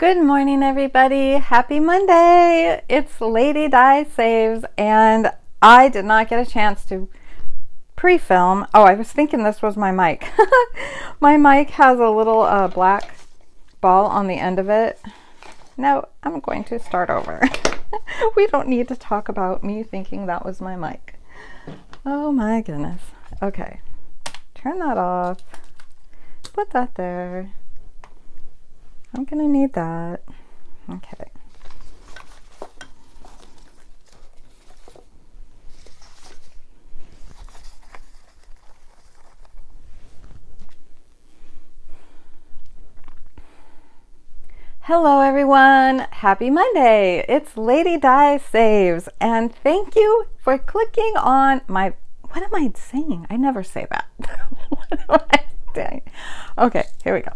Good morning, everybody. Happy Monday. It's Lady Di Saves, and I did not get a chance to pre-film. Oh, I was thinking this was my mic. My mic has a little black ball on the end of it. No, I'm going to start over. We don't need to talk about me thinking that was my mic. Oh my goodness. Okay, turn that off. Put that there. I'm gonna need that. Okay. Hello everyone, happy Monday. It's Lady Di Saves, and thank you for clicking on my, what am I saying? I never say that. What am I saying? Okay, here we go.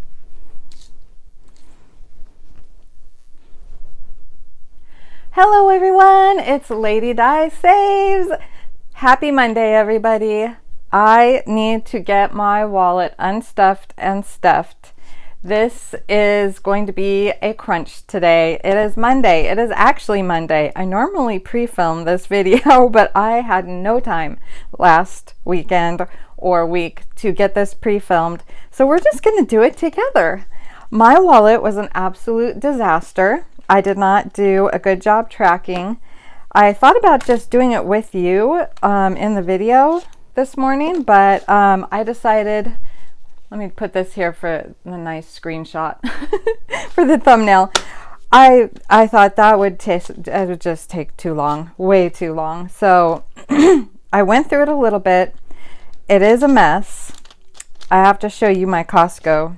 Hello everyone, it's Lady Di Saves. Happy Monday everybody. I need to get my wallet unstuffed and stuffed. This is going to be a crunch today. It is Monday. It is actually Monday. I normally pre-film this video, but I had no time last weekend or week to get this pre-filmed. So we're just gonna do it together. My wallet was an absolute disaster. I did not do a good job tracking. I thought about just doing it with you in the video this morning, but I decided, let me put this here for the nice screenshot for the thumbnail. I thought that would just take too long, way too long. So I went through it a little bit. It is a mess. I have to show you my Costco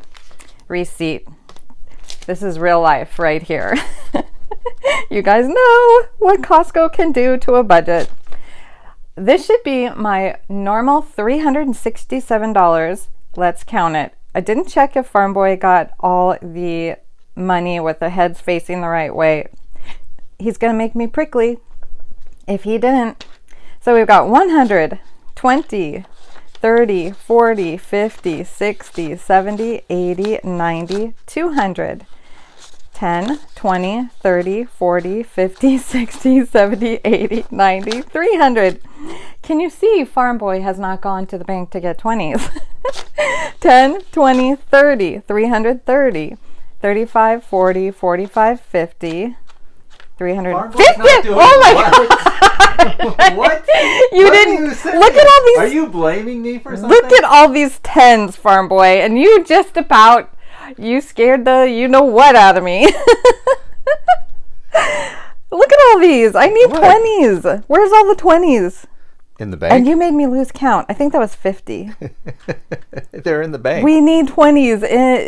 receipt. This is real life right here. You guys know what Costco can do to a budget. This should be my normal $367. Let's count it. I didn't check if FarmBoy got all the money with the heads facing the right way. He's gonna make me prickly if he didn't. So we've got 100, 20, 30, 40, 50, 60, 70, 80, 90, 200. 10, 20, 30, 40, 50, 60, 70, 80, 90, 300. Can you see FarmBoy has not gone to the bank to get 20s? 10, 20, 30, 330, 35, 40, 45, 50, 350. Oh my God. What? You what didn't look at all these. Are you blaming me for something? Look at all these tens, FarmBoy, and you just about, you scared the you know what out of me. Look at all these. I need 20s. Where's all the 20s? In the bank. And you made me lose count. I think that was 50. They're in the bank. We need 20s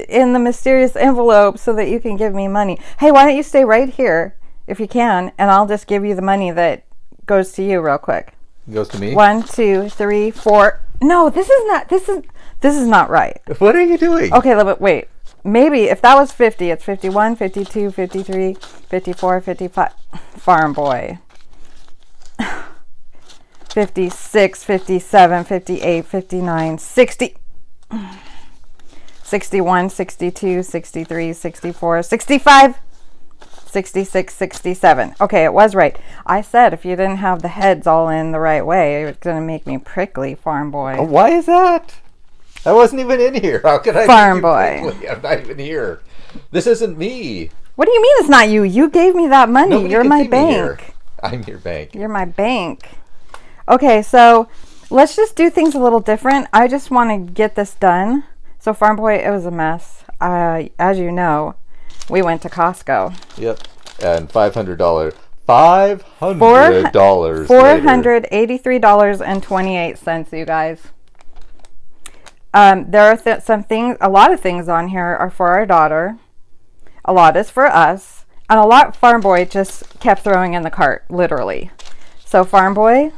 in the mysterious envelope so that you can give me money. Hey, why don't you stay right here if you can, and I'll just give you the money that goes to you real quick. Goes to me? 1, 2, 3, 4. No, this is not right. What are you doing? Okay, wait. Maybe if that was 50, it's 51, 52, 53, 54, 55. FarmBoy. 56, 57, 58, 59, 60. 61, 62, 63, 64, 65, 66, 67. Okay, it was right. I said if you didn't have the heads all in the right way, it was going to make me prickly, FarmBoy. Why is that? I wasn't even in here. How could I FarmBoy. I'm not even here. This isn't me. What do you mean it's not you? You gave me that money. Nobody You're can my see me here. bank. I'm your bank. You're my bank. Okay, so let's just do things a little different. I just want to get this done. So FarmBoy, it was a mess. As you know, we went to Costco. Yep. And $500. $483.28, you guys. There are some things, a lot of things on here are for our daughter. A lot is for us. And a lot FarmBoy just kept throwing in the cart, literally. So FarmBoy,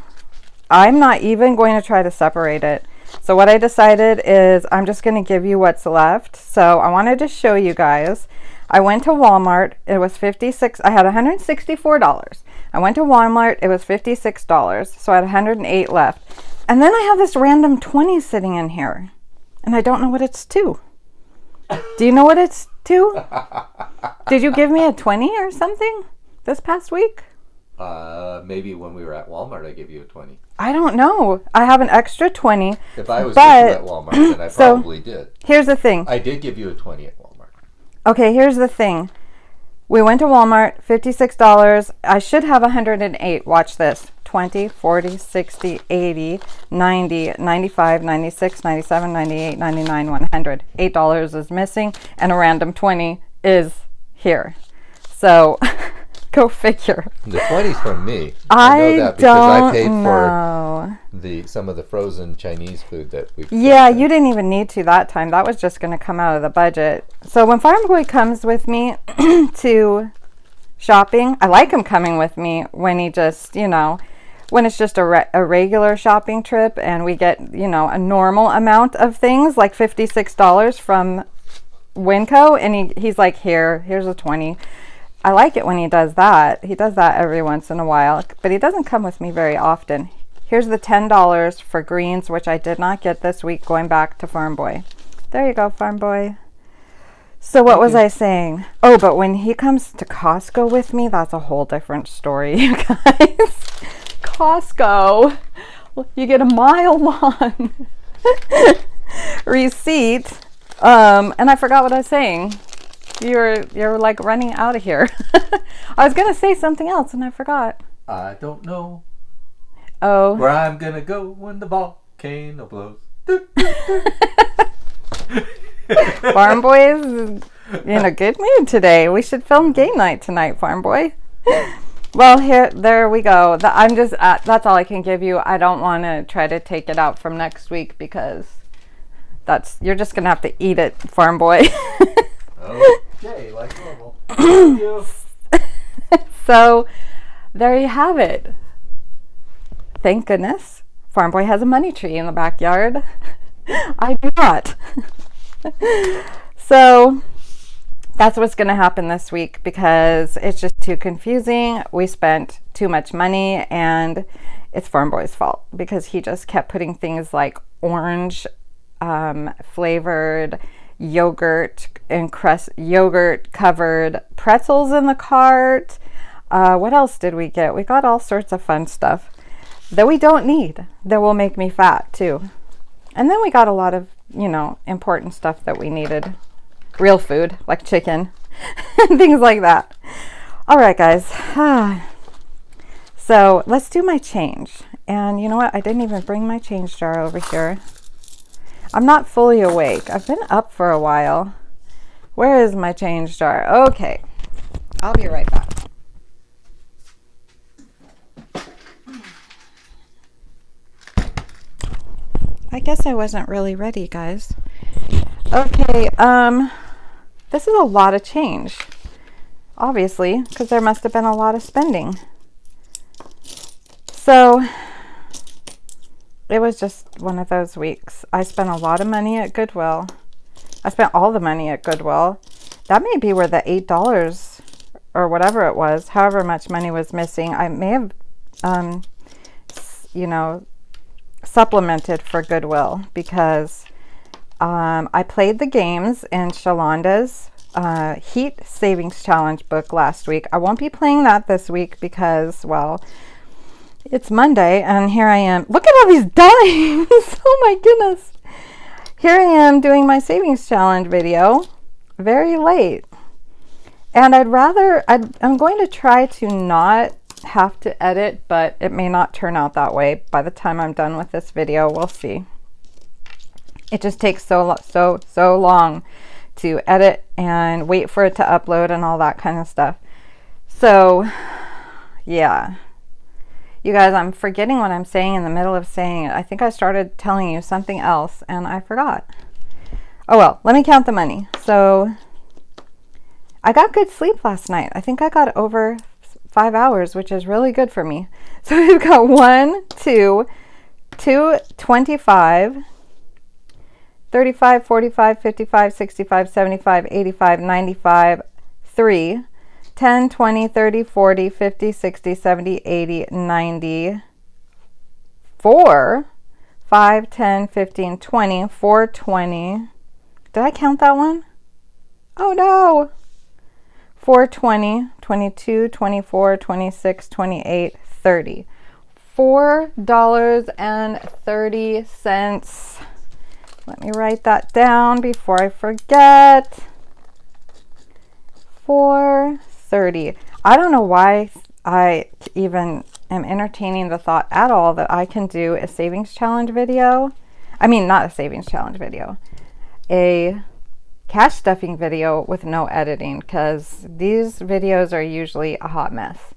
I'm not even going to try to separate it. So what I decided is I'm just going to give you what's left. So I wanted to show you guys. I went to Walmart. It was $56. I had $164. I went to Walmart. It was $56. So I had 108 left. And then I have this random 20 sitting in here. And I don't know what it's to. Do you know what it's 2? Did you give me a 20 or something this past week? Maybe when we were at Walmart, I gave you a 20. I don't know. I have an extra 20. If I was with you at Walmart, then I probably did. Here's the thing. I did give you a 20 at Walmart. Okay, here's the thing. We went to Walmart, $56. I should have 108. Watch this. 20, 40, 60, 80, 90, 95, 96, 97, 98, 99, 100. $8 is missing, and a random 20 is here. So, go figure. The 20's from me. I know that because I paid for some of the frozen Chinese food that we. Yeah, you didn't even need to that time. That was just going to come out of the budget. So when FarmBoy comes with me to shopping, I like him coming with me when he just, when it's just a regular shopping trip and we get, a normal amount of things like $56 from Winco, and he's like, here's a 20. I like it when he does that. He does that every once in a while, but he doesn't come with me very often. Here's the $10 for greens, which I did not get this week going back to FarmBoy. There you go, FarmBoy. So what was I saying? Oh, but when he comes to Costco with me, that's a whole different story, you guys. Costco, you get a mile long receipt. And I forgot what I was saying. You're like running out of here. I was gonna say something else and I forgot. I don't know. Oh. Where I'm gonna go when the volcano blows. FarmBoy is in a good mood today. We should film game night tonight, FarmBoy. Well, there we go. I'm just that's all I can give you. I don't want to try to take it out from next week because you're just gonna have to eat it, FarmBoy. Okay, like normal. Thank you. So, there you have it. Thank goodness, FarmBoy has a money tree in the backyard. I do not. So, that's what's going to happen this week because it's just too confusing. We spent too much money and it's FarmBoy's fault because he just kept putting things like orange flavored yogurt covered pretzels in the cart. What else did we get? We got all sorts of fun stuff that we don't need that will make me fat too. And then we got a lot of, important stuff that we needed. Real food like chicken and things like that. All right, guys. So let's do my change. And you know what? I didn't even bring my change jar over here. I'm not fully awake. I've been up for a while. Where is my change jar? Okay. I'll be right back. I guess I wasn't really ready, guys. Okay, this is a lot of change. Obviously, because there must have been a lot of spending. So, it was just one of those weeks. I spent a lot of money at Goodwill. I spent all the money at Goodwill. That may be where the $8 or whatever it was, however much money was missing. I may have, supplemented for Goodwill because I played the games in Shalonda's Heat Savings Challenge book last week. I won't be playing that this week because, well, it's Monday and here I am. Look at all these dimes. Oh my goodness. Here I am doing my savings challenge video very late. And I'm going to try to not have to edit, but it may not turn out that way. By the time I'm done with this video, we'll see. It just takes so long to edit and wait for it to upload and all that kind of stuff. So, yeah. You guys, I'm forgetting what I'm saying in the middle of saying it. I think I started telling you something else and I forgot. Oh well, let me count the money. So, I got good sleep last night. I think I got over 5 hours, which is really good for me. So we've got 1, 2, 25, 35, 45, 55, 65, 75, 85, 95, 3, 10, 20, 30, 40, 50, 60, 70, 80, 90, 4, 5, 10, 15, 20, 420. Did I count that one? Oh no. 420, 22, 24, 26, 28, 30. $4.30. Let me write that down before I forget. $4.30. I don't know why I even am entertaining the thought at all that I can do a savings challenge video. I mean, not a savings challenge video. A cash stuffing video with no editing, because these videos are usually a hot mess.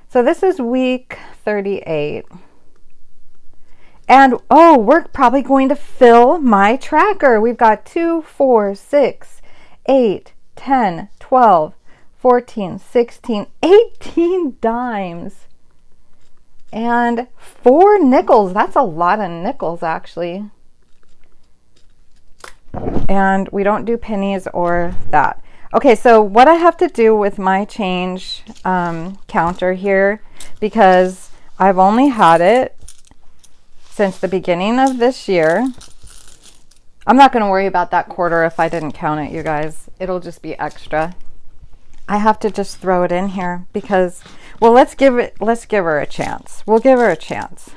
So this is week 38. And oh, we're probably going to fill my tracker. We've got 2, 4, 6, 8, 10, 12, 14, 16, 18 dimes. And 4 nickels. That's a lot of nickels, actually. And we don't do pennies or that. Okay, so what I have to do with my change counter here, because I've only had it since the beginning of this year. I'm not going to worry about that quarter if I didn't count it, you guys. It'll just be extra. I have to just throw it in here because, well, let's give her a chance. We'll give her a chance.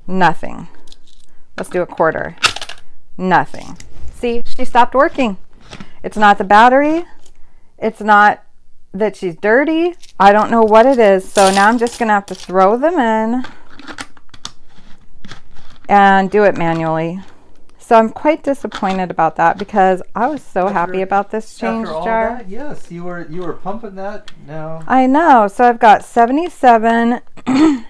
Nothing. Let's do a quarter. Nothing. See, she stopped working. It's not the battery. It's not that she's dirty. I don't know what it is. So now I'm just going to have to throw them in and do it manually. So I'm quite disappointed about that because I was so happy about this change jar. That, yes, you were pumping that now. I know. So I've got 77,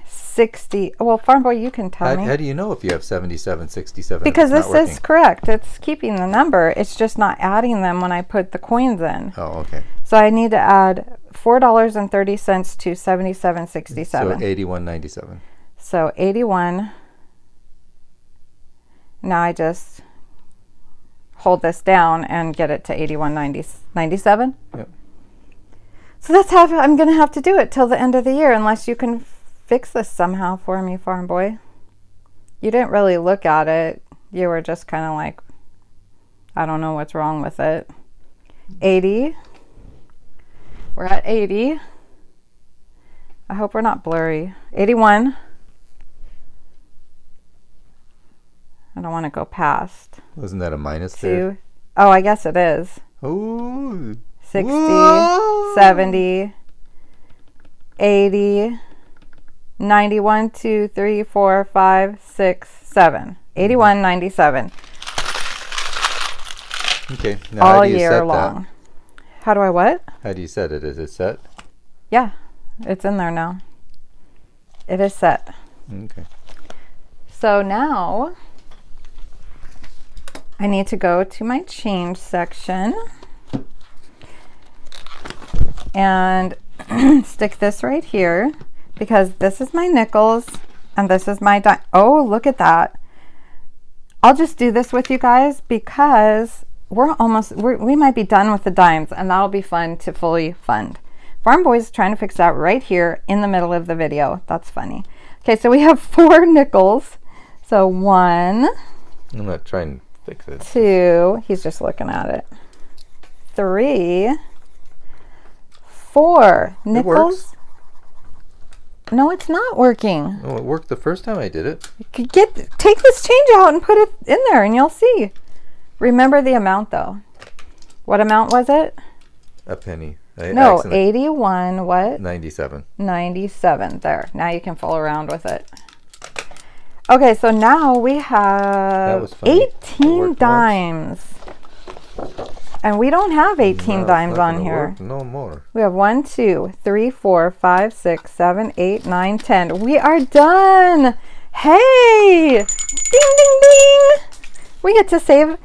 60. Well, FarmBoy, you can tell me. How do you know if you have 77, 67? Because this is correct. It's keeping the number. It's just not adding them when I put the coins in. Oh, okay. So I need to add $4.30 to 77.67. So 81.97. So 81. Now I just hold this down and get it to 81.97. Yep. So that's how I'm going to have to do it till the end of the year, unless you can fix this somehow for me, FarmBoy. You didn't really look at it. You were just kind of like, I don't know what's wrong with it. 80. We're at 80. I hope we're not blurry. 81. I don't want to go past. Wasn't that a minus 2. there? Oh, I guess it is. Ooh. 60, Whoa. 70, 80, 91, 2, 3, 4, 5, 6, 7. 81, 97. Okay. Now All how do you year set long. that? How do I what? How do you set it? Is it set? Yeah, it's in there now. It is set. Okay. So now I need to go to my change section and stick this right here because this is my nickels and this is my dime. Oh, look at that. I'll just do this with you guys because we might be done with the dimes and that'll be fun to fully fund. FarmBoy's trying to fix that right here in the middle of the video. That's funny. Okay, so we have 4 nickels. So 1. I'm not trying to fix it. 2. He's just looking at it. 3. 4 nickels. It works. No, it's not working. Oh, it worked the first time I did it. Take this change out and put it in there and you'll see. Remember the amount though. What amount was it? A penny. No, 81 what? 97. 97. There. Now you can fool around with it. Okay, so now we have 18 dimes. And we don't have 18 dimes on here. No more. We have 1, 2, 3, 4, 5, 6, 7, 8, 9, 10. We are done. Hey! Ding, ding, ding! We get to save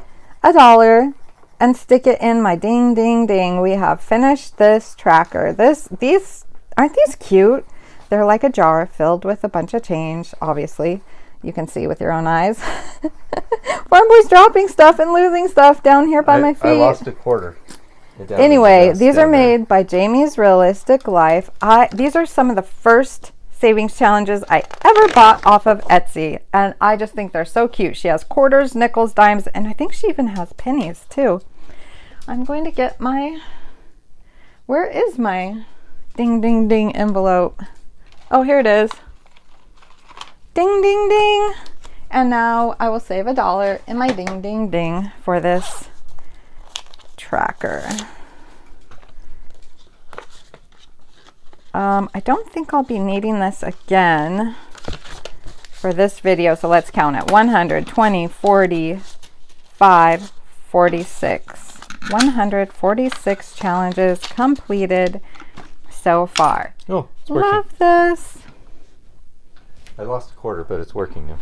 $1 and stick it in my ding, ding, ding. We have finished this tracker. These aren't these cute? They're like a jar filled with a bunch of change, obviously. You can see with your own eyes. FarmBoy's dropping stuff and losing stuff down here by my feet. I lost a quarter. Anyway, these are made by Jamie's Realistic Life. These are some of the first savings challenges I ever bought off of Etsy. And I just think they're so cute. She has quarters, nickels, dimes, and I think she even has pennies too. I'm going to get my, where is my ding, ding, ding envelope? Oh, here it is. Ding, ding, ding. And now I will save $1 in my ding, ding, ding for this tracker. I don't think I'll be needing this again for this video, so let's count it. 120, 40, 5, 46. 146 challenges completed so far. Oh, it's working. Love this. I lost a quarter, but it's working now.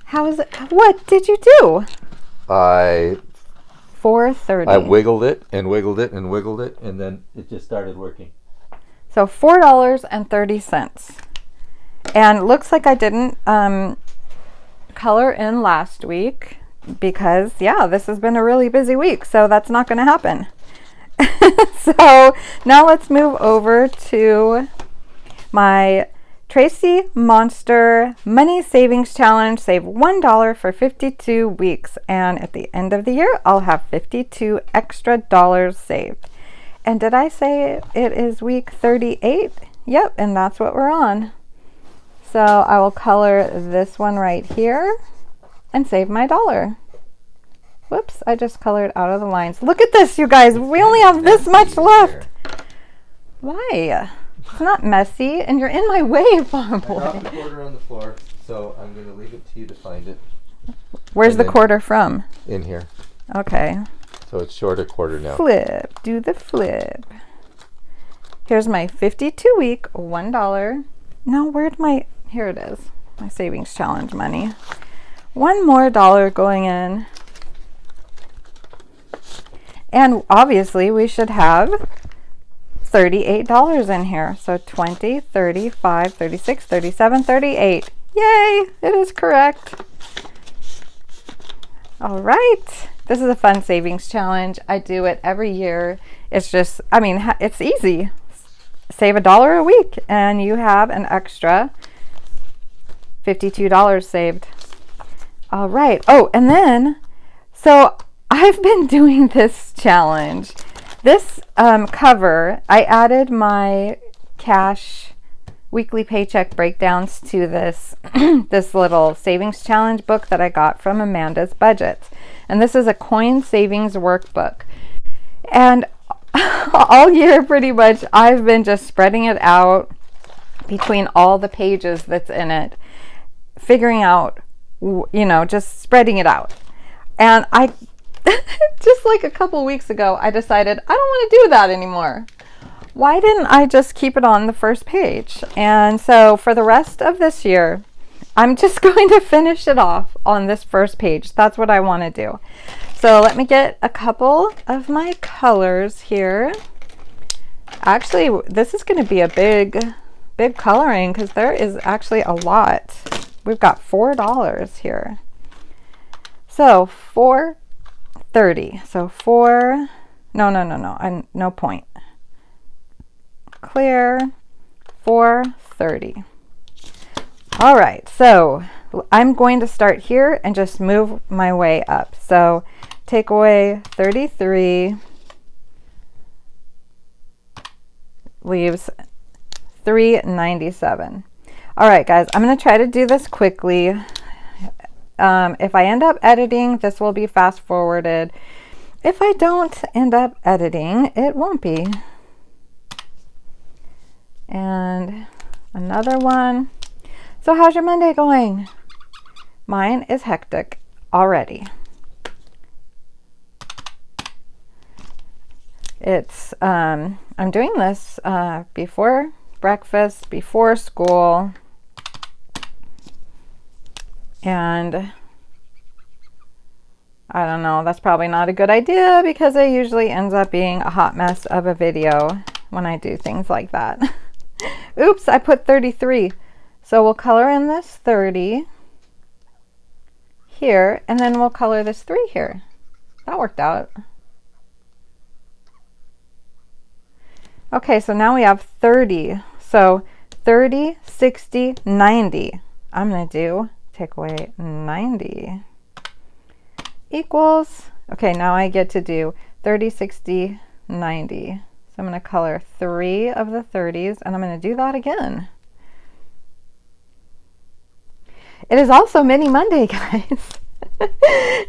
How is it? What did you do? 4:30. I wiggled it and wiggled it and wiggled it, and then it just started working. So $4.30. And looks like I didn't color in last week because, yeah, this has been a really busy week. So that's not going to happen. So now let's move over to my Tracy Monster Money Savings Challenge. Save $1 for 52 weeks. And at the end of the year, I'll have 52 extra dollars saved. And did I say it is week 38? Yep, and that's what we're on. So I will color this one right here and save my $1. Whoops, I just colored out of the lines. Look at this, you guys. We only have this much left. Why? It's not messy, and you're in my way, FarmBoy. I dropped the quarter on the floor, so I'm going to leave it to you to find it. Where's the quarter from? In here. Okay. So it's short a quarter now. Flip. Do the flip. Here's my 52-week $1. No, where'd my... Here it is. My savings challenge money. One more dollar going in. And obviously we should have $38 in here. So 20, 35, 36, 37, 38. Yay! It is correct. All right. This is a fun savings challenge. I do it every year. It's just, I mean, it's easy. Save $1 a week and you have an extra $52 saved. All right. Oh, and then, so I've been doing this challenge. This cover, I added my cash weekly paycheck breakdowns to this this little savings challenge book that I got from Amanda's Budget. And this is a coin savings workbook. And all year pretty much I've been just spreading it out between all the pages that's in it, figuring out, you know, just spreading it out. And I just like a couple weeks ago I decided I don't want to do that anymore. Why didn't I just keep it on the first page? And so for the rest of this year, I'm just going to finish it off on this first page. That's what I want to do. So let me get a couple of my colors here. Actually, this is going to be a big coloring because there is actually a lot. We've got $4 here. So $4.30. So no point. Clear, $4.30. All right, so I'm going to start here and just move my way up. So take away 33, leaves $3.97. All right, guys, I'm going to try to do this quickly. If I end up editing, this will be fast forwarded. If I don't end up editing, it won't be. And another one. So how's your Monday going? Mine is hectic already. It's I'm doing this before breakfast, before school, and I don't know, that's probably not a good idea because it usually ends up being a hot mess of a video when I do things like that. Oops, I put 33. So we'll color in this 30 here, and then we'll color this 3 here. That worked out. Okay, so now we have 30. So 30, 60, 90. I'm going to do, take away 90 equals, okay, now I get to do 30, 60, 90. So I'm going to color 3 of the 30s, and I'm going to do that again. It is also Mini Monday, guys.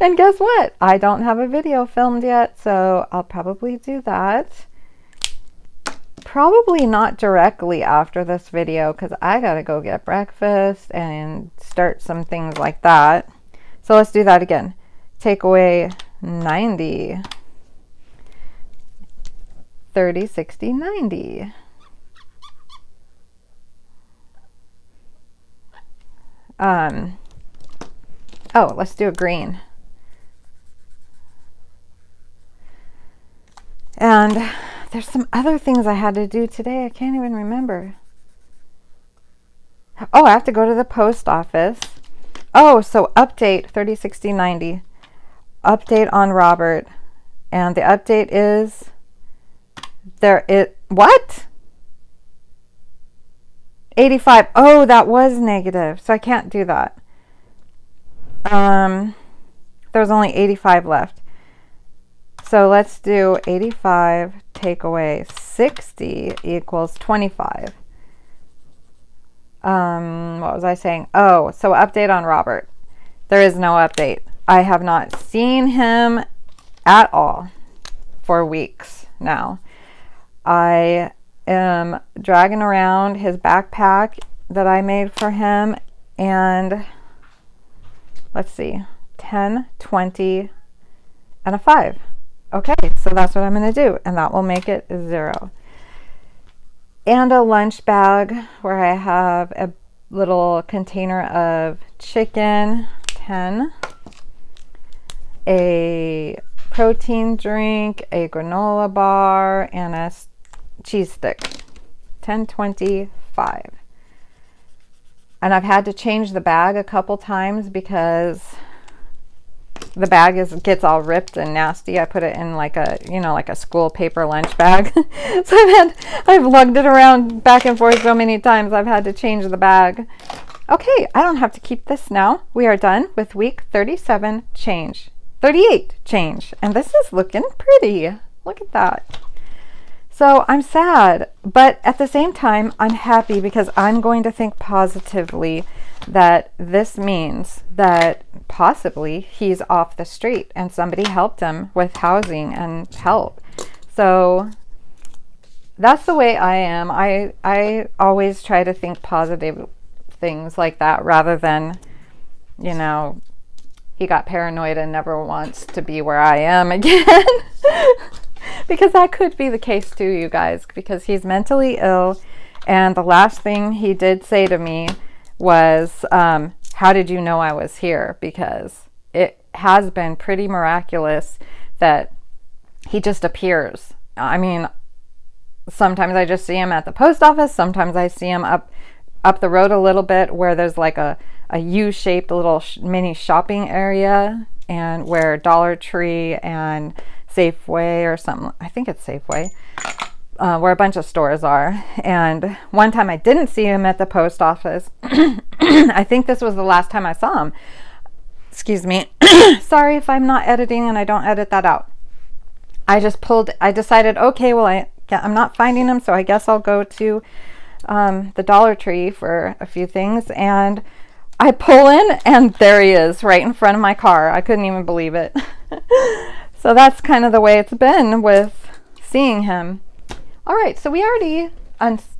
And guess what? I don't have a video filmed yet, so I'll probably do that. Probably not directly after this video, because I gotta go get breakfast and start some things like that. So let's do that again. Take away 90. 30, 60, 90. Oh, let's do a green. And there's some other things I had to do today. I can't even remember. Oh, I have to go to the post office. Oh, so update 30, 60, 90. Update on Robert. And the update is what? 85. Oh, that was negative. So I can't do that. There's only 85 left. So let's do 85 take away 60 equals 25. What was I saying? Oh, so update on Robert. There is no update. I have not seen him at all for weeks now. I am dragging around his backpack that I made for him, and let's see, 10, 20, and a 5. Okay, so that's what I'm going to do, and that will make it 0. And a lunch bag where I have a little container of chicken, 10, a protein drink, a granola bar, and a cheese stick, 10, 20, 5. And I've had to change the bag a couple times because the bag gets all ripped and nasty. I put it in like a school paper lunch bag. So I've lugged it around back and forth so many times I've had to change the bag. Okay, I don't have to keep this now. We are done with week 38 change. And this is looking pretty. Look at that. So I'm sad, but at the same time, I'm happy because I'm going to think positively that this means that possibly he's off the street and somebody helped him with housing and help. So that's the way I am. I always try to think positive things like that rather than, he got paranoid and never wants to be where I am again. Because that could be the case too, you guys, because he's mentally ill. And the last thing he did say to me was, how did you know I was here? Because it has been pretty miraculous that he just appears. I mean, sometimes I just see him at the post office. Sometimes I see him up the road a little bit where there's like a U-shaped little mini shopping area, and where Dollar Tree and Safeway or something, I think it's Safeway, where a bunch of stores are. And one time I didn't see him at the post office. I think this was the last time I saw him. Excuse me. Sorry if I'm not editing and I don't edit that out. I decided, okay, well, I'm not finding him, so I guess I'll go to the Dollar Tree for a few things. And I pull in and there he is right in front of my car. I couldn't even believe it. So that's kind of the way it's been with seeing him. All right, so we already,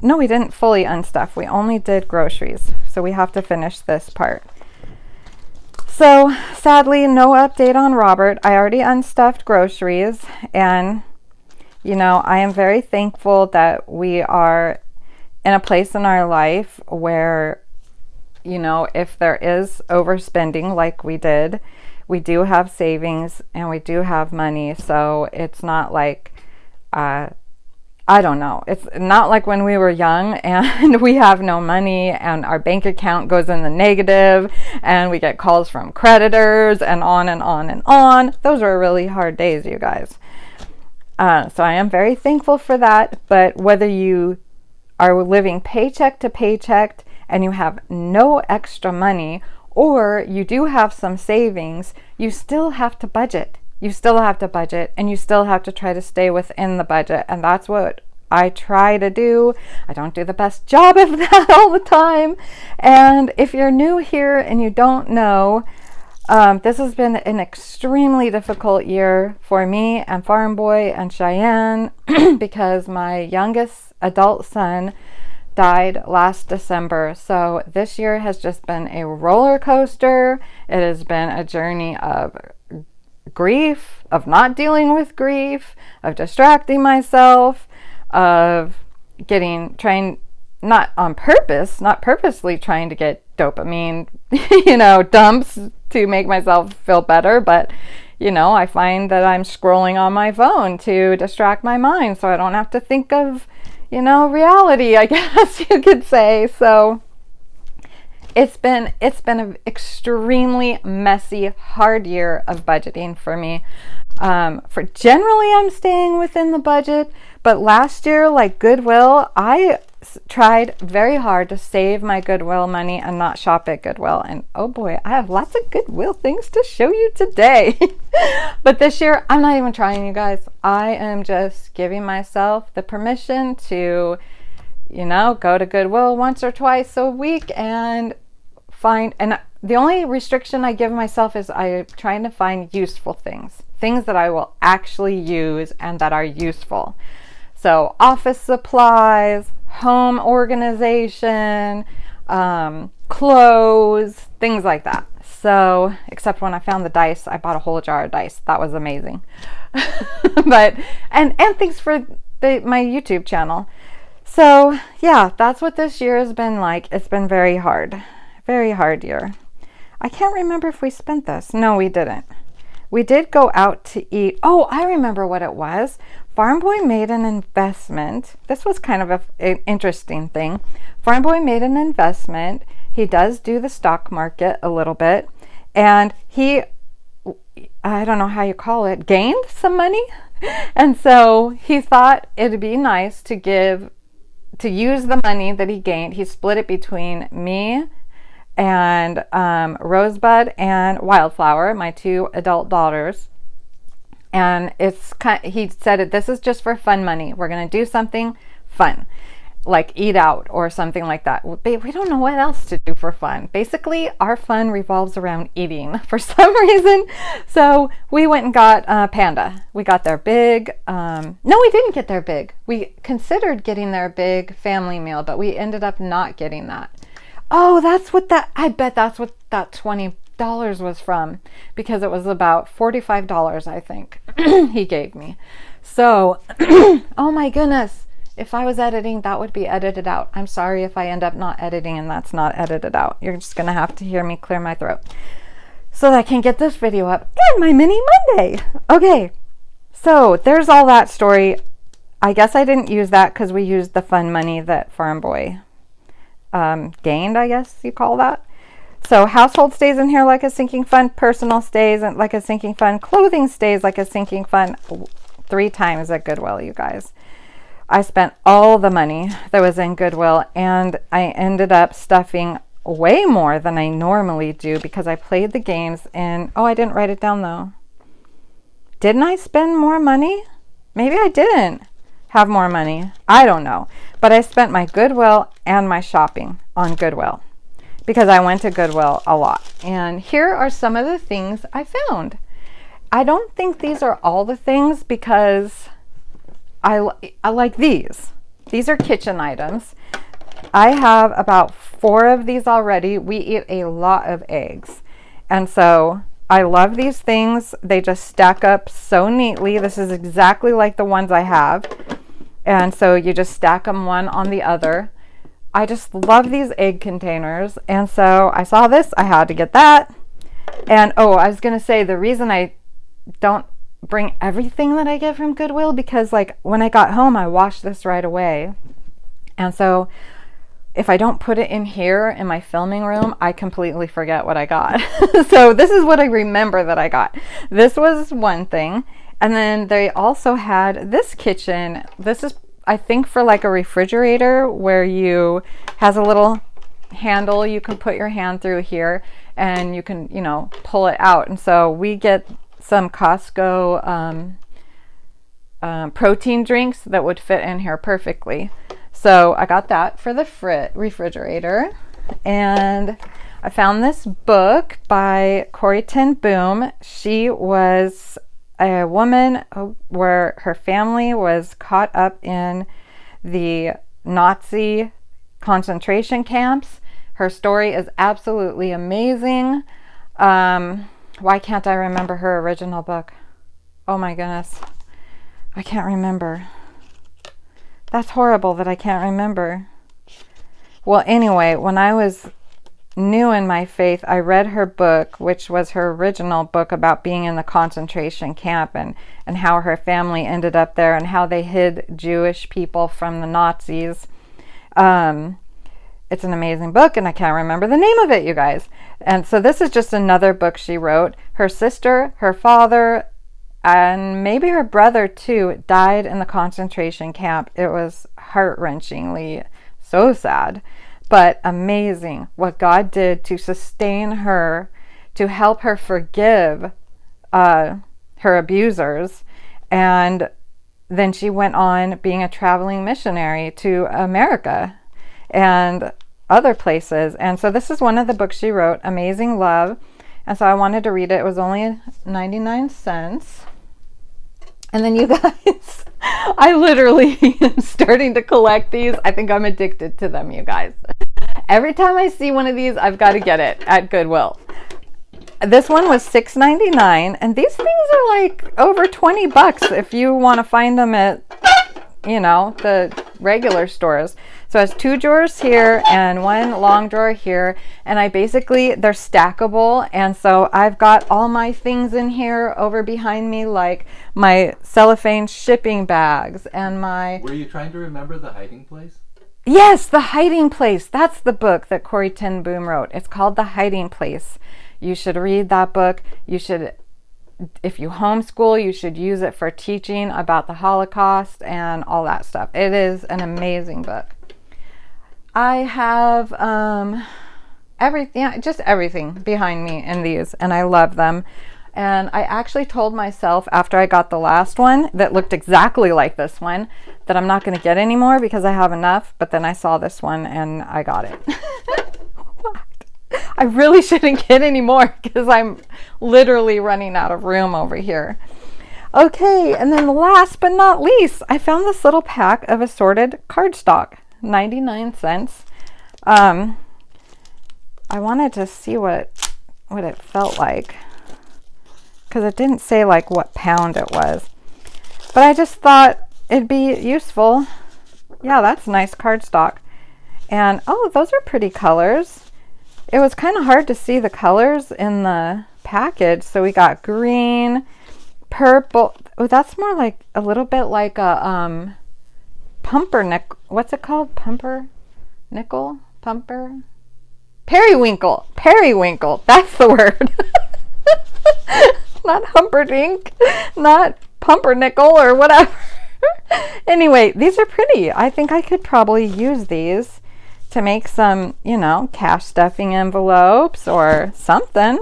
no, we didn't fully unstuff. We only did groceries. So we have to finish this part. So sadly, no update on Robert. I already unstuffed groceries. And, I am very thankful that we are in a place in our life where, if there is overspending like we did, we do have savings and we do have money. So it's not like, I don't know. It's not like when we were young and we have no money and our bank account goes in the negative and we get calls from creditors and on and on and on. Those were really hard days, you guys. So I am very thankful for that. But whether you are living paycheck to paycheck and you have no extra money, or you do have some savings, you still have to budget. you still have to budget, and you still have to try to stay within the budget. And that's what I try to do. I don't do the best job of that all the time. And if you're new here and you don't know, this has been an extremely difficult year for me and FarmBoy and Cheyenne because my youngest adult son died last December. So this year has just been a roller coaster. It has been a journey of grief, of not dealing with grief, of distracting myself, of trying, not on purpose, not purposely trying to get dopamine, dumps to make myself feel better. But, I find that I'm scrolling on my phone to distract my mind so I don't have to think of, reality, I guess you could say. So it's been an extremely messy, hard year of budgeting for me. For generally, I'm staying within the budget, but last year, like Goodwill, I tried very hard to save my Goodwill money and not shop at Goodwill. And oh boy, I have lots of Goodwill things to show you today. But this year, I'm not even trying, you guys. I am just giving myself the permission to, go to Goodwill once or twice a week and and the only restriction I give myself is I'm trying to find useful things that I will actually use and that are useful. So office supplies, home organization, clothes, things like that. So, except when I found the dice, I bought a whole jar of dice. That was amazing. But, and things for my YouTube channel. So, yeah, that's what this year has been like. It's been very hard year. I can't remember if we spent this. No, we didn't. We did go out to eat. Oh, I remember what it was. FarmBoy made an investment. This was kind of an interesting thing. FarmBoy made an investment. He does do the stock market a little bit. And he, I don't know how you call it, gained some money. And so he thought it'd be nice to use the money that he gained. He split it between me and Rosebud and Wildflower, my two adult daughters. And he said, this is just for fun money. We're going to do something fun, like eat out or something like that. We don't know what else to do for fun. Basically, our fun revolves around eating for some reason. So we went and got Panda. We got their big, no, we didn't get their big. We considered getting their big family meal, but we ended up not getting that. Oh, I bet that's what that $20 was from, because it was about $45, I think, he gave me. So, oh my goodness, if I was editing, that would be edited out. I'm sorry if I end up not editing and that's not edited out. You're just going to have to hear me clear my throat so that I can get this video up and my mini Monday. Okay, so there's all that story. I guess I didn't use that because we used the fun money that FarmBoy gained, I guess you call that. So household stays in here like a sinking fund, personal stays like a sinking fund, clothing stays like a sinking fund. 3 times at Goodwill, you guys. I spent all the money that was in Goodwill, and I ended up stuffing way more than I normally do because I played the games. And oh, I didn't write it down though. Didn't I spend more money? Maybe I didn't have more money. I don't know. But I spent my Goodwill and my shopping on Goodwill because I went to Goodwill a lot. And here are some of the things I found. I don't think these are all the things because I like these. These are kitchen items. I have about 4 of these already. We eat a lot of eggs. And so I love these things. They just stack up so neatly. This is exactly like the ones I have. And so you just stack them one on the other. I just love these egg containers. And so I saw this. I had to get that. And oh, I was going to say the reason I don't bring everything that I get from Goodwill, because like when I got home, I washed this right away. And so if I don't put it in here in my filming room, I completely forget what I got. So this is what I remember that I got. This was one thing. And then they also had this kitchen. This is, I think, for like a refrigerator where has a little handle you can put your hand through here and you can, pull it out. And so we get some Costco protein drinks that would fit in here perfectly. So I got that for the refrigerator. And I found this book by Corrie ten Boom. She was a woman where her family was caught up in the Nazi concentration camps. Her story is absolutely amazing. Why can't I remember her original book? Oh my goodness. I can't remember. That's horrible that I can't remember. Well, anyway, when I was new in my faith, I read her book, which was her original book about being in the concentration camp and how her family ended up there and how they hid Jewish people from the Nazis. It's an amazing book, and I can't remember the name of it, you guys. And so this is just another book she wrote. Her sister, her father, and maybe her brother too died in the concentration camp. It was heart-wrenchingly so sad, but amazing what God did to sustain her, to help her forgive her abusers. And then she went on being a traveling missionary to America and other places. And so this is one of the books she wrote, Amazing Love. And so I wanted to read it. It was only 99 cents. And then you guys, I literally am starting to collect these. I think I'm addicted to them, you guys. Every time I see one of these, I've got to get it at Goodwill. This one was $6.99, and these things are like over 20 bucks if you want to find them at, the regular stores. So it has 2 drawers here and 1 long drawer here, and they're stackable, and so I've got all my things in here over behind me, like my cellophane shipping bags and my... Were you trying to remember The Hiding Place? Yes, The Hiding Place. That's the book that Corrie ten Boom wrote. It's called The Hiding Place. You should read that book. You should, if you homeschool, you should use it for teaching about the Holocaust and all that stuff. It is an amazing book. I have everything behind me in these, and I love them. And I actually told myself after I got the last one that looked exactly like this one that I'm not going to get any more because I have enough. But then I saw this one and I got it. What? I really shouldn't get any more because I'm literally running out of room over here. Okay, and then last but not least, I found this little pack of assorted cardstock, 99 cents. I wanted to see what it felt like, because it didn't say like what pound it was, but I just thought it'd be useful. Yeah, that's nice cardstock. And oh, those are pretty colors. It was kind of hard to see the colors in the package, so we got green, purple. Oh, that's more like a little bit like a pumpernickel. What's it called? Pumpernickel? Pumper? Periwinkle. That's the word. Not Humperdinck, not pumpernickel or whatever. Anyway, these are pretty. I think I could probably use these to make some, cash stuffing envelopes or something.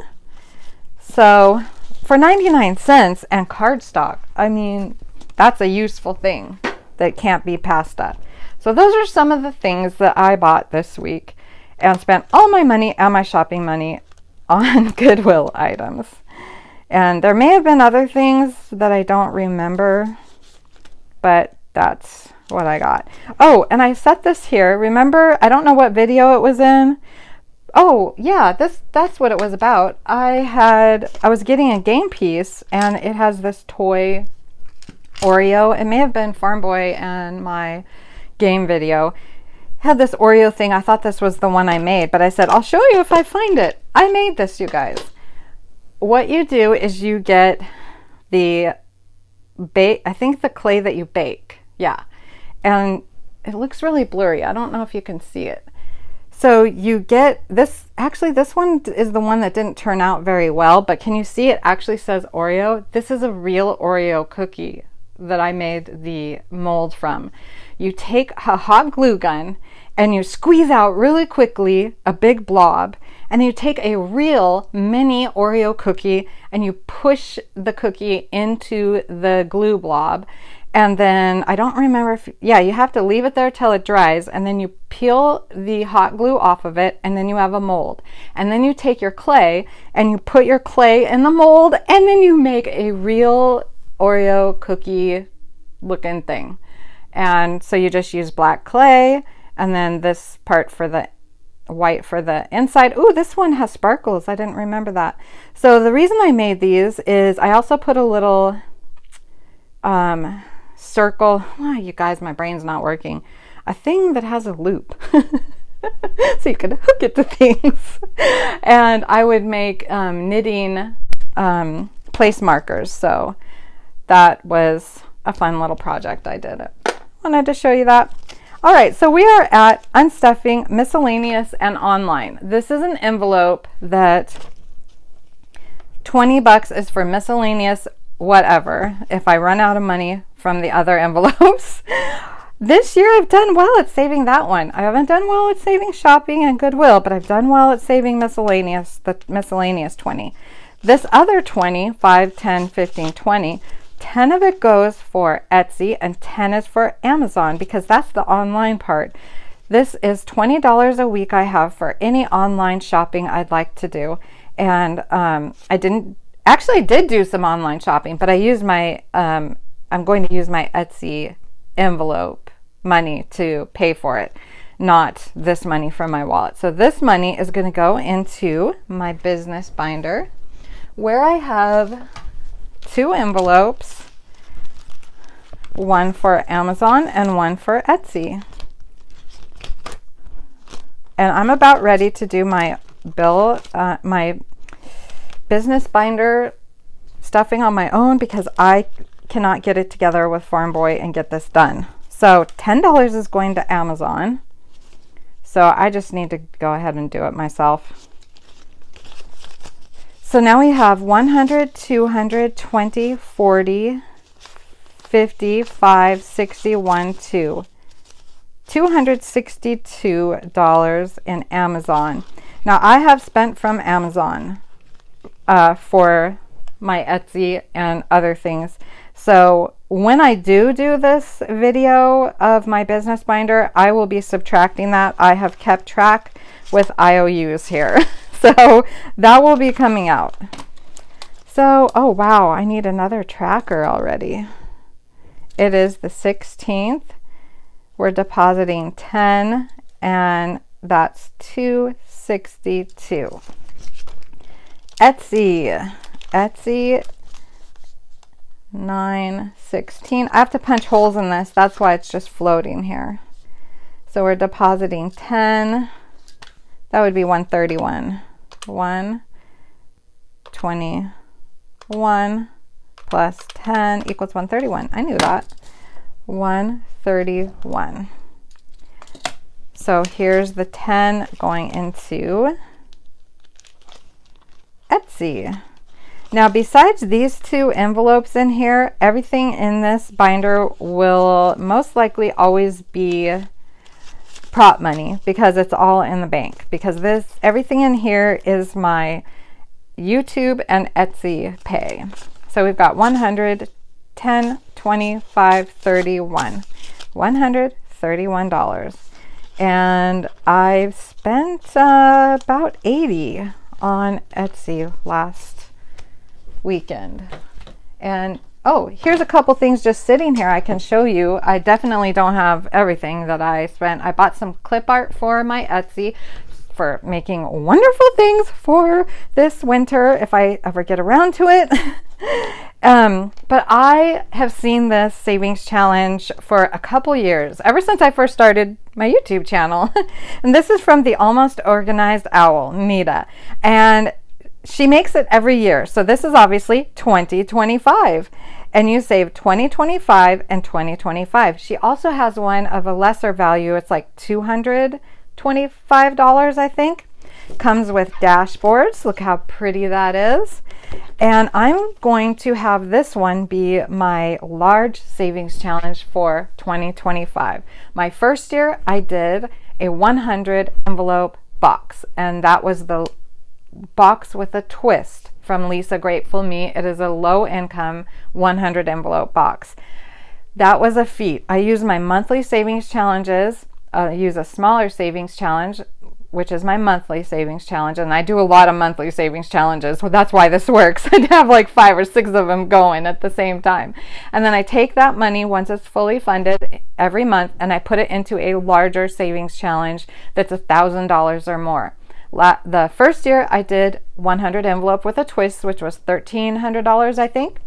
So for 99 cents and cardstock, I mean, that's a useful thing that can't be passed up. So those are some of the things that I bought this week and spent all my money and my shopping money on Goodwill items. And there may have been other things that I don't remember, but that's what I got. Oh, and I set this here. Remember, I don't know what video it was in. Oh, yeah, that's what it was about. I was getting a game piece, and it has this toy Oreo. It may have been FarmBoy and my game video. It had this Oreo thing. I thought this was the one I made, but I said, I'll show you if I find it. I made this, you guys. What you do is you get I think the clay that you bake. Yeah. And it looks really blurry. I don't know if you can see it. So you get this. Actually, this one is the one that didn't turn out very well, but can you see it actually says Oreo? This is a real Oreo cookie that I made the mold from. You take a hot glue gun and you squeeze out really quickly a big blob, and then you take a real mini Oreo cookie and you push the cookie into the glue blob. And then I don't remember if, yeah, you have to leave it there till it dries, and then you peel the hot glue off of it, and then you have a mold. And then you take your clay and you put your clay in the mold, and then you make a real Oreo cookie looking thing. And so you just use black clay, and then this part for the white for the inside. Ooh, this one has sparkles. I didn't remember that. So the reason I made these is I also put a little circle. Oh, you guys, my brain's not working. A thing that has a loop. So you can hook it to things. And I would make knitting place markers. So that was a fun little project I did. Wanted to show you that. All right, so we are at Unstuffing, Miscellaneous, and Online. This is an envelope that $20 is for miscellaneous whatever if I run out of money from the other envelopes. This year I've done well at saving that one. I haven't done well at saving shopping and Goodwill, but I've done well at saving miscellaneous, the miscellaneous 20. This other 20, 5, 10, 15, 20, 10 of it goes for Etsy and 10 is for Amazon because that's the online part. This is $20 a week I have for any online shopping I'd like to do. And I did do some online shopping, but I used my, I'm going to use my Etsy envelope money to pay for it, not this money from my wallet. So this money is going to go into my business binder where I have 2 envelopes, one for Amazon and one for Etsy. And I'm about ready to do my my business binder stuffing on my own because I cannot get it together with FarmBoy and get this done. So $10 is going to Amazon. So I just need to go ahead and do it myself. So now we have 100, 200, 20, 40, 50, 5, 61, 2. $262 in Amazon. Now I have spent from Amazon for my Etsy and other things. So when I do this video of my business binder, I will be subtracting that. I have kept track with IOUs here. So that will be coming out. So, oh wow, I need another tracker already. It is the 16th. We're depositing 10 and that's $262. Etsy 916. I have to punch holes in this. That's why it's just floating here. So we're depositing 10. That would be 131. 121 plus 10 equals 131. I knew that. 131. So here's the 10 going into Etsy. Now besides these 2 envelopes in here, everything in this binder will most likely always be prop money because it's all in the bank, because everything in here is my YouTube and Etsy pay. So we've got 100, 10, 25, 31. $131. And I've spent about 80 on Etsy last weekend. And oh, here's a couple things just sitting here I can show you. I definitely don't have everything that I spent. I bought some clip art for my Etsy for making wonderful things for this winter if I ever get around to it. But I have seen this savings challenge for a couple years, ever since I first started my YouTube channel. And this is from the Almost Organized Owl, Nita. And she makes it every year. So this is obviously 2025. And you save 2025 and 2025. She also has one of a lesser value. It's like $225, I think. Comes with dashboards. Look how pretty that is. And I'm going to have this one be my large savings challenge for 2025. My first year I did a 100 envelope box, and that was the box with a twist from Lisa Grateful Me. It is a low income 100 envelope box. That was a feat. I use my monthly savings challenges. I use a smaller savings challenge, which is my monthly savings challenge. And I do a lot of monthly savings challenges. So that's why this works. I have like 5 or 6 of them going at the same time. And then I take that money once it's fully funded every month and I put it into a larger savings challenge that's $1,000 or more. The first year I did 100 envelope with a twist, which was $1,300, I think.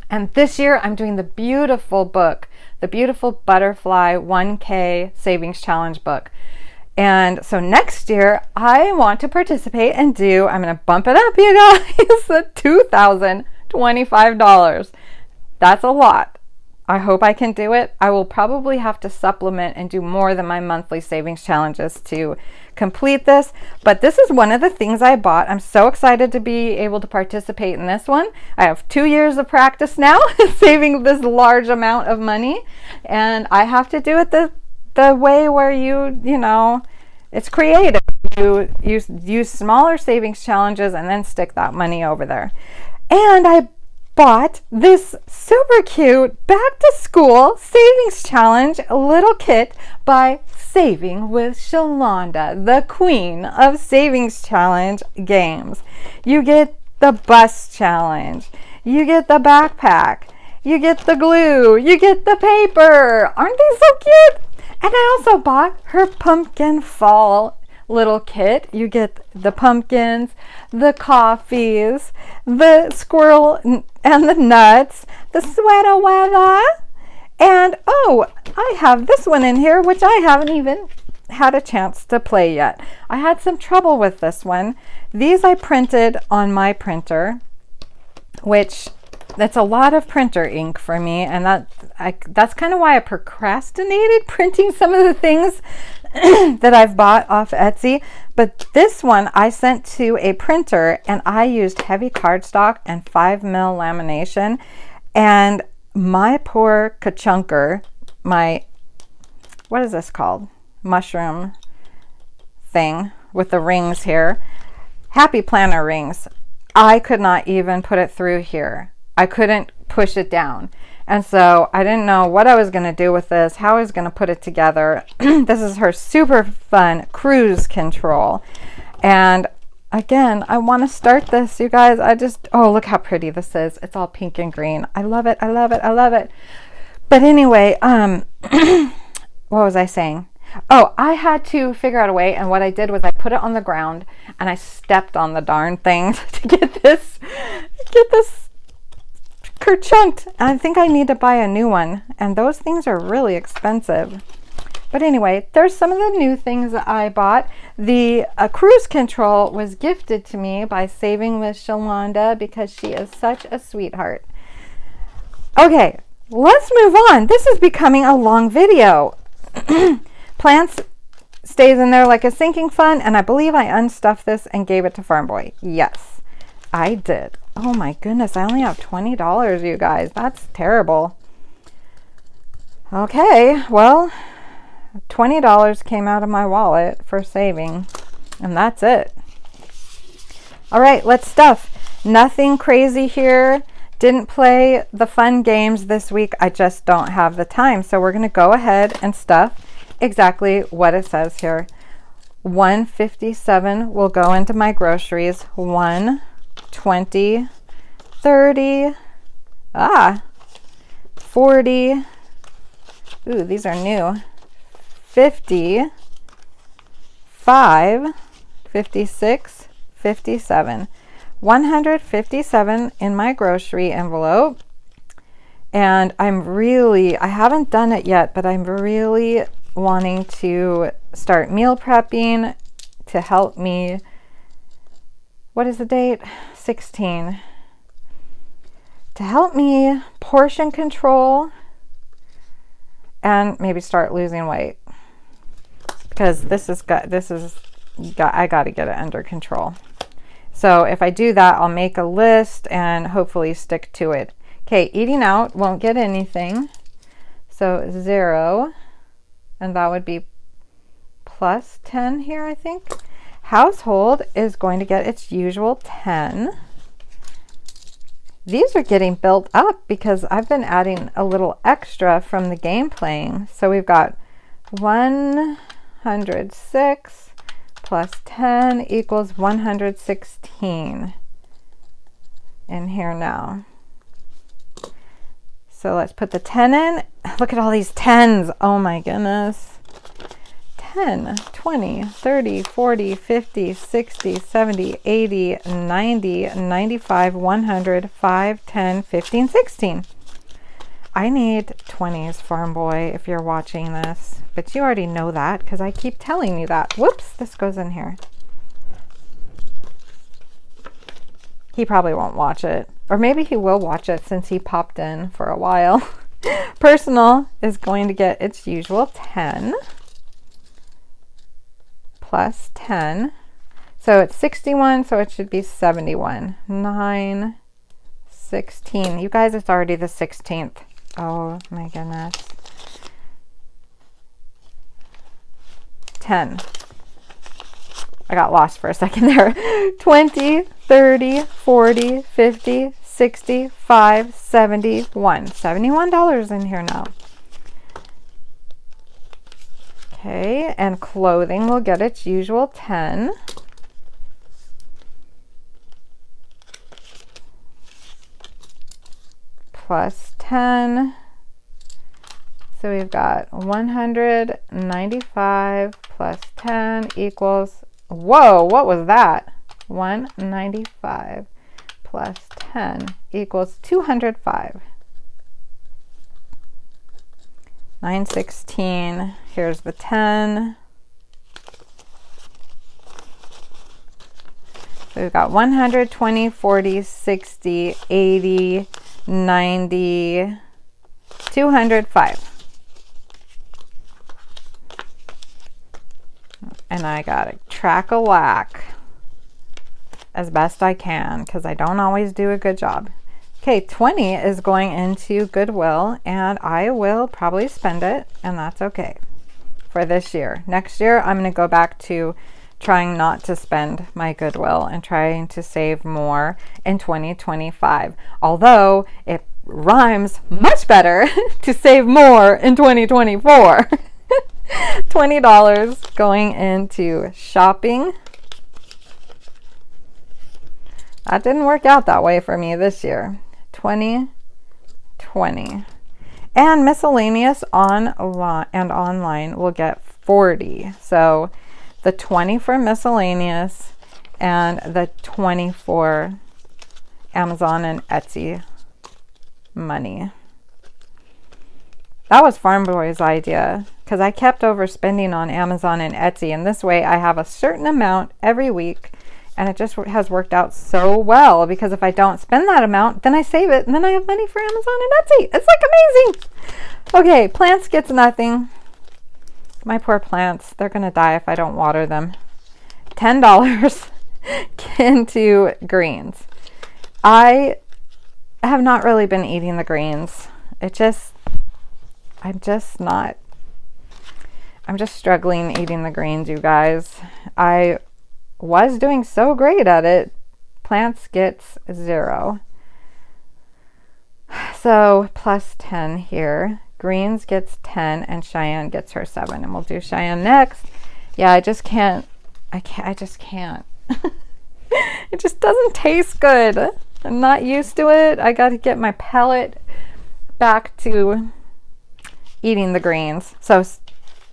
And this year I'm doing the beautiful book, the beautiful Butterfly 1K savings challenge book. And so next year I want to participate and do, I'm going to bump it up, you guys, $2,025. That's a lot. I hope I can do it. I will probably have to supplement and do more than my monthly savings challenges to complete this. But this is one of the things I bought. I'm so excited to be able to participate in this one. I have 2 years of practice now saving this large amount of money. And I have to do it the way where you know, it's creative. You use smaller savings challenges and then stick that money over there. And I bought this super cute back to school savings challenge little kit by Saving with Shalonda, the queen of savings challenge games. You get the bus challenge, you get the backpack, you get the glue, you get the paper. Aren't they so cute? And I also bought her pumpkin fall little kit. You get the pumpkins, the coffees, the squirrel and the nuts, the sweater weather, and oh, I have this one in here which I haven't even had a chance to play yet. I had some trouble with this one. These I printed on my printer, which that's a lot of printer ink for me, and that's kind of why I procrastinated printing some of the things that I've bought off Etsy. But this one I sent to a printer and I used heavy cardstock and 5mm lamination, and my poor ka-chunker, my, what is this called? Mushroom thing with the rings here, Happy Planner rings. I could not even put it through here. I couldn't push it down. And so I didn't know what I was going to do with this, how I was going to put it together. This is her super fun cruise control. And again, I want to start this, you guys. Oh, look how pretty this is. It's all pink and green. I love it. I love it. I love it. But anyway, what was I saying? Oh, I had to figure out a way, and what I did was I put it on the ground and I stepped on the darn thing to get this kerchunked. I think I need to buy a new one, and those things are really expensive. But anyway, there's some of the new things that I bought. The cruise control was gifted to me by Saving with Shalonda because she is such a sweetheart. Okay, let's move on. This is becoming a long video. Plants stays in there like a sinking fund, and I believe I unstuffed this and gave it to FarmBoy. Yes, I did. Oh my goodness, I only have $20, you guys. That's terrible. Okay, well, $20 came out of my wallet for saving, and that's it. All right, let's stuff. Nothing crazy here. Didn't play the fun games this week. I just don't have the time. So we're going to go ahead and stuff exactly what it says here. $157 will go into my groceries. 120, 30, 40. Ooh, these are new. 50, 5, 56, 57. 157 in my grocery envelope. And I haven't done it yet, but I'm really wanting to start meal prepping to help me. What is the date? 16. To help me portion control and maybe start losing weight, because I got to get it under control. So if I do that, I'll make a list and hopefully stick to it. Okay, eating out won't get anything. So 0, and that would be plus 10 here, I think. Household is going to get its usual 10. These are getting built up because I've been adding a little extra from the game playing. So we've got 106 plus 10 equals 116 in here now. So let's put the 10 in. Look at all these 10s. Oh my goodness. 10, 20, 30, 40, 50, 60, 70, 80, 90, 95, 100, 5, 10, 15, 16. I need 20s, FarmBoy, if you're watching this. But you already know that because I keep telling you that. Whoops, this goes in here. He probably won't watch it. Or maybe he will watch it since he popped in for a while. Personal is going to get its usual 10 plus 10. So it's 61, so it should be 71. 9, 16. You guys, it's already the 16th. Oh my goodness. 10. I got lost for a second there. 20, 30, 40, 50, 65, 71. $71 in here now. Okay, and clothing will get its usual 10. Plus 10. So we've got 195 plus 10 equals, whoa, what was that? 195 plus 10 equals 205. 916, here's the 10. So we've got 120, 40, 60, 80, 90, 205. And I gotta track a whack as best I can because I don't always do a good job. Okay, 20 is going into Goodwill and I will probably spend it, and that's okay for this year. Next year, I'm gonna go back to trying not to spend my Goodwill and trying to save more in 2025. Although it rhymes much better to save more in 2024. $20 going into shopping. That didn't work out that way for me this year. 20, 20. And miscellaneous online will get 40. So the 20 for miscellaneous and the 20 for Amazon and Etsy money. That was FarmBoy's idea because I kept overspending on Amazon and Etsy, and this way I have a certain amount every week, and it just has worked out so well because if I don't spend that amount, then I save it, and then I have money for Amazon and Etsy. It's like amazing. Okay, plants gets nothing. My poor plants, they're gonna die if I don't water them. $10 into greens. I have not really been eating the greens. I'm just struggling eating the greens, you guys. I was doing so great at it. Plants gets 0. So plus 10 here. Greens gets 10 and Cheyenne gets her 7. And we'll do Cheyenne next. Yeah, I just can't. I just can't. It just doesn't taste good. I'm not used to it. I got to get my palate back to eating the greens. So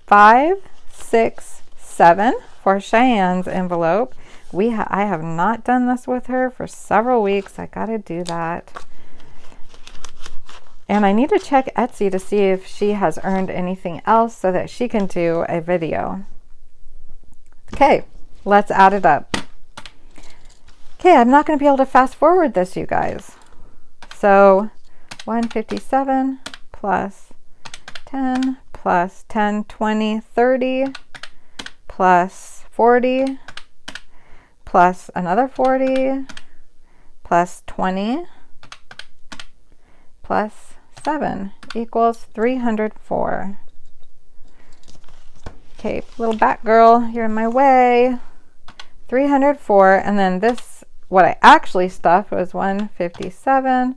5, 6, 7 for Cheyenne's envelope. I have not done this with her for several weeks. I gotta do that. And I need to check Etsy to see if she has earned anything else so that she can do a video. Okay, let's add it up. Okay, I'm not going to be able to fast forward this, you guys. So 157 plus 10 plus 10, 20, 30 plus 40 plus another 40 plus 20 plus 7 equals 304. Okay, little bat girl, you're in my way. 304, and then this, what I actually stuffed was 157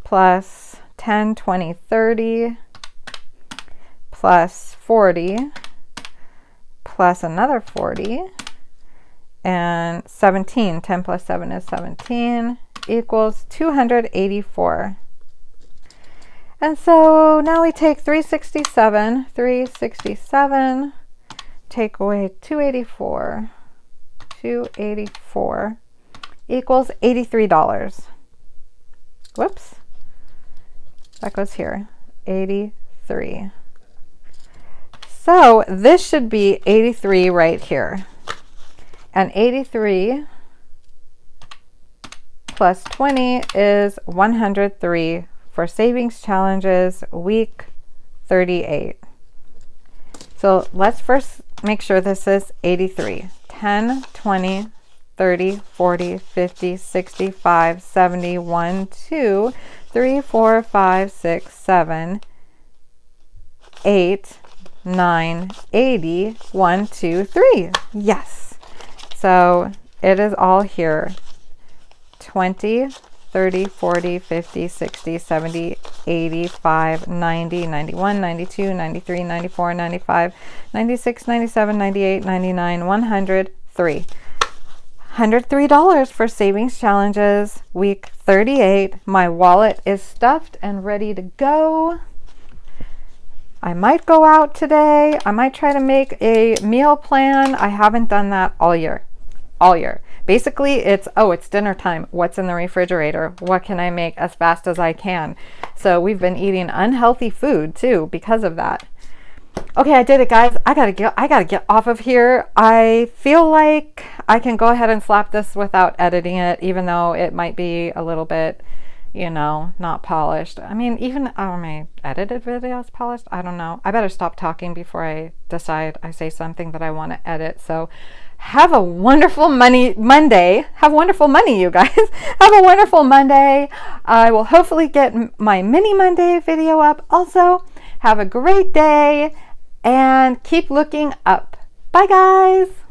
plus 10, 20, 30 plus 40 plus another 40 and 17. 10 plus 7 is 17 equals 284. And so now we take 367, take away 284 equals $83. Whoops. That goes here. 83. So this should be 83 right here. And 83 plus 20 is 103 for Savings Challenges week 38. So let's first make sure this is 83. 10, 20, 30, 40, 50, 65, 70, 1, 2, 3, 4, 5, 6, 7, 8, 9, 80, 1, 2, 3. Yes. So it is all here. 20, 30, 40, 50, 60, 70, 85, 90, 91, 92, 93, 94, 95, 96, 97, 98, 99, 103. $103 for Savings Challenges week 38. My wallet is stuffed and ready to go. I might go out today. I might try to make a meal plan. I haven't done that all year. Basically, it's dinner time. What's in the refrigerator? What can I make as fast as I can? So we've been eating unhealthy food too because of that. Okay, I did it, guys. I gotta get off of here. I feel like I can go ahead and slap this without editing it, even though it might be a little bit, not polished. I mean, even are my edited videos polished? I don't know. I better stop talking before I decide I say something that I want to edit. So have a wonderful Monday. Have wonderful money, you guys. Have a wonderful Monday. I will hopefully get my mini Monday video up. Also, have a great day and keep looking up. Bye, guys.